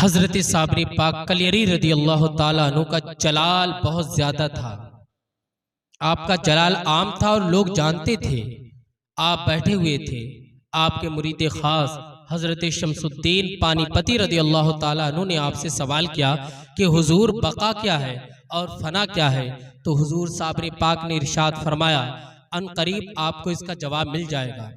حضرت صابری پاک کلیری رضی اللہ تعالیٰ عنہ کا جلال بہت زیادہ تھا۔ آپ کا جلال عام تھا اور لوگ جانتے تھے۔ آپ بیٹھے ہوئے تھے، آپ کے مرید خاص حضرت شمس الدین پانی پتی رضی اللہ تعالیٰ عنہ نے آپ سے سوال کیا کہ حضور بقا کیا ہے اور فنا کیا ہے؟ تو حضور صابری پاک نے ارشاد فرمایا ان قریب آپ کو اس کا جواب مل جائے گا۔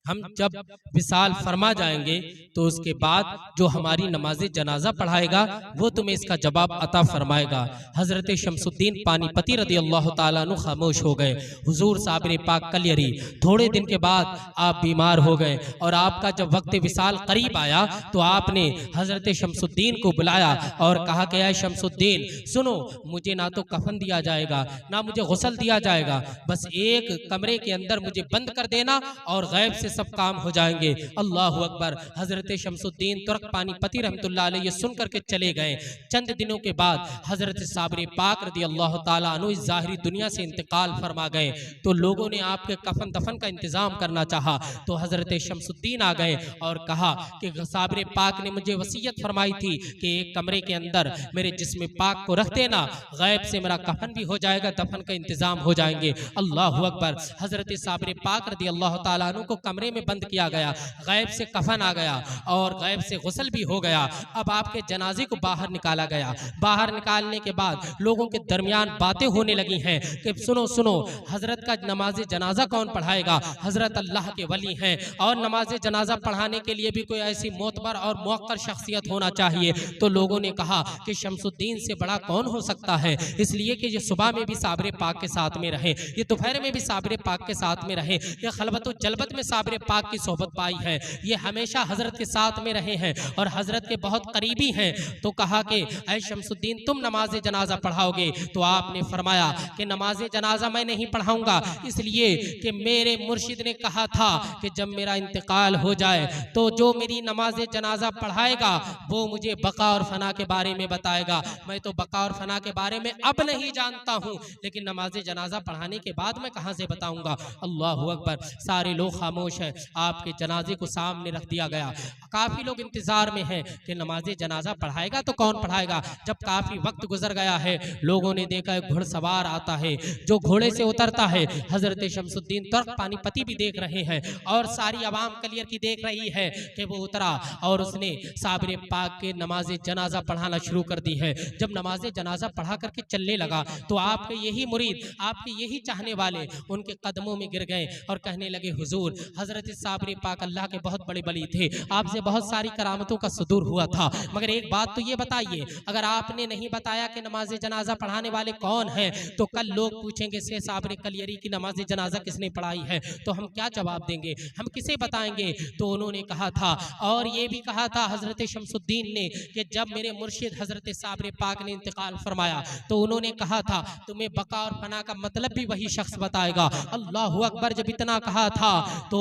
ہم جب وصال فرما جائیں گے تو اس کے بعد جو ہماری نماز جنازہ پڑھائے گا وہ تمہیں اس کا جواب عطا فرمائے گا۔ حضرت شمس الدین پانی پتی رضی اللہ تعالیٰ عنہ خاموش ہو گئے۔ حضور صابر پاک کلیری تھوڑے دن کے بعد آپ بیمار ہو گئے اور آپ کا جب وقت وصال قریب آیا تو آپ نے حضرت شمس الدین کو بلایا اور کہا کہ اے شمس الدین سنو، مجھے نہ تو کفن دیا جائے گا نہ مجھے غسل دیا جائے گا، بس ایک کمرے کے اندر مجھے بند کر دینا اور غیب سے سب کام ہو جائیں گے۔ اللہ اکبر۔ حضرت شمس الدین ترک پانی پتی رحمت اللہ علیہ یہ سن کر کے چلے گئے۔ چند دنوں کے بعد حضرت صابر پاک رضی اللہ تعالیٰ عنہ اس ظاہری دنیا سے انتقال فرما گئے تو لوگوں نے آپ کے کفن دفن کا انتظام کرنا چاہا تو حضرت شمس الدین آ گئے اور کہا کہ صابر پاک نے مجھے وصیت فرمائی تھی کہ ایک کمرے کے اندر میرے جسم پاک کو رکھ دینا، غیب سے میرا کفن بھی ہو جائے گا، دفن کا انتظام ہو جائیں گے۔ اللہ اکبر۔ حضرت صابر پاک رضی اللہ تعالیٰ عنہ کو کمرے میں بند کیا گیا، غیب سے کفن آ گیا اور غیب سے غسل بھی ہو گیا۔ اب آپ کے جنازے کو باہر نکالا گیا۔ باہر نکالنے کے بعد لوگوں کے درمیان باتیں ہونے لگی ہیں کہ سنو سنو، حضرت کا نماز جنازہ کون پڑھائے گا؟ حضرت اللہ کے ولی ہیں اور نماز جنازہ پڑھانے کے لیے بھی کوئی ایسی معتبر اور موقر شخصیت ہونا چاہیے۔ تو لوگوں نے کہا کہ شمس الدین سے بڑا کون ہو سکتا ہے، اس لیے کہ یہ صبح میں بھی صابر پاک کے ساتھ میں رہے، یہ دوپہر میں بھی صابر پاک کے ساتھ میں رہے، یہ خلوت و جلبت میں صابر پاک کی صحبت پائی ہے، یہ ہمیشہ حضرت کے ساتھ میں رہے ہیں اور حضرت کے بہت قریبی ہیں۔ تو کہا کہ اے شمس الدین تم نماز جنازہ پڑھاؤ گے؟ تو آپ نے فرمایا کہ نماز جنازہ میں نہیں پڑھاؤں گا، اس لیے کہ میرے مرشد نے کہا تھا کہ جب میرا انتقال ہو جائے تو جو میری نماز جنازہ پڑھائے گا وہ مجھے بقا اور فنا کے بارے میں بتائے گا۔ میں تو بقا اور فنا کے بارے میں اب نہیں جانتا ہوں، لیکن نماز جنازہ پڑھانے کے بعد میں کہاں سے بتاؤں گا۔ اللہ اکبر۔ سارے لوگ خاموش ہیں۔ آپ کے جنازے کو سامنے رکھ دیا گیا۔ کافی لوگ انتظار میں ہیں کہ نماز جنازہ پڑھائے گا تو کون پڑھائے گا۔ جب کافی وقت گزر گیا ہے، لوگوں نے دیکھا ایک گھڑ سوار آتا ہے جو گھوڑے سے اترتا ہے۔ حضرت شمس الدین ترک پانی پتی بھی دیکھ رہے ہیں اور ساری عوام کلیر کی دیکھ رہی ہے کہ وہ اترا اور اس نے صابر پاک کے نماز جنازہ پڑھانا شروع کر دی ہے۔ جب نماز جنازہ پڑھا کر کے چلنے لگا تو آپ کے یہی مرید، آپ کے یہی چاہنے والے ان کے قدموں میں گر گئے اور کہنے لگے حضور، حضرت صابر پاک اللہ کے بہت بڑے ولی تھے، آپ سے بہت ساری کرامتوں کا صدور ہوا تھا، مگر ایک بات تو یہ بتائیے، اگر آپ نے نہیں بتایا کہ نماز جنازہ پڑھانے والے کون ہیں تو کل لوگ پوچھیں گے سے صابر کلیری کی نماز جنازہ کس نے پڑھائی ہے، تو ہم کیا جواب دیں گے، ہم کسے بتائیں گے؟ تو انہوں نے کہا تھا اور یہ بھی کہا تھا حضرت شمس الدین نے کہ جب میرے مرشد حضرت صابر پاک نے انتقال فرمایا تو انہوں نے کہا تھا تمہیں بقا اور فنا کا مطلب بھی وہی شخص بتائے گا۔ اللہ اکبر۔ جب اتنا کہا تھا تو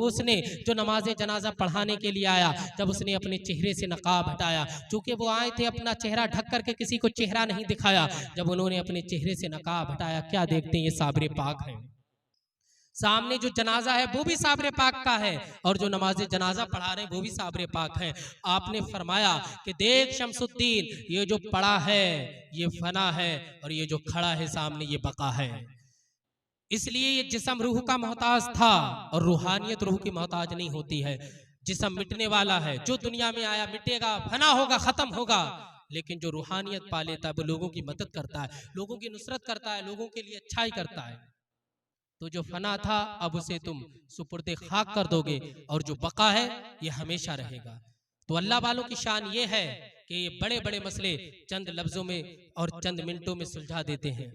اس نے جو نماز جنازہ پڑھانے کے لیے آیا، جب اس نے اپنے چہرے سے نقاب ہٹایا، چونکہ وہ آئے تھے اپنا چہرہ ڈھک کر کے کسی کو چہرہ نہیں دکھایا، جب انہوں نے اپنے چہرے سے نقاب ہٹایا، کیا دیکھتے ہیں یہ صابر پاک ہیں۔ سامنے جو جنازہ ہے وہ بھی صابر پاک کا ہے اور جو نماز جنازہ پڑھا رہے ہیں وہ بھی صابر پاک ہیں۔ آپ نے فرمایا کہ دیکھ شمس الدین، یہ جو پڑا ہے یہ فنا ہے اور یہ جو کھڑا ہے سامنے یہ بقا ہے۔ اس لیے یہ جسم روح کا محتاج تھا اور روحانیت روح کی محتاج نہیں ہوتی ہے۔ جسم مٹنے والا ہے، جو دنیا میں آیا مٹے گا، فنا ہوگا، ختم ہوگا، لیکن جو روحانیت پا لیتا ہے وہ لوگوں کی مدد کرتا ہے، لوگوں کی نصرت کرتا ہے، لوگوں کے لیے اچھائی کرتا ہے۔ تو جو فنا تھا اب اسے تم سپرد خاک کر دو گے اور جو بقا ہے یہ ہمیشہ رہے گا۔ تو اللہ والوں کی شان یہ ہے کہ یہ بڑے بڑے مسئلے چند لفظوں میں اور چند منٹوں میں سلجھا دیتے ہیں۔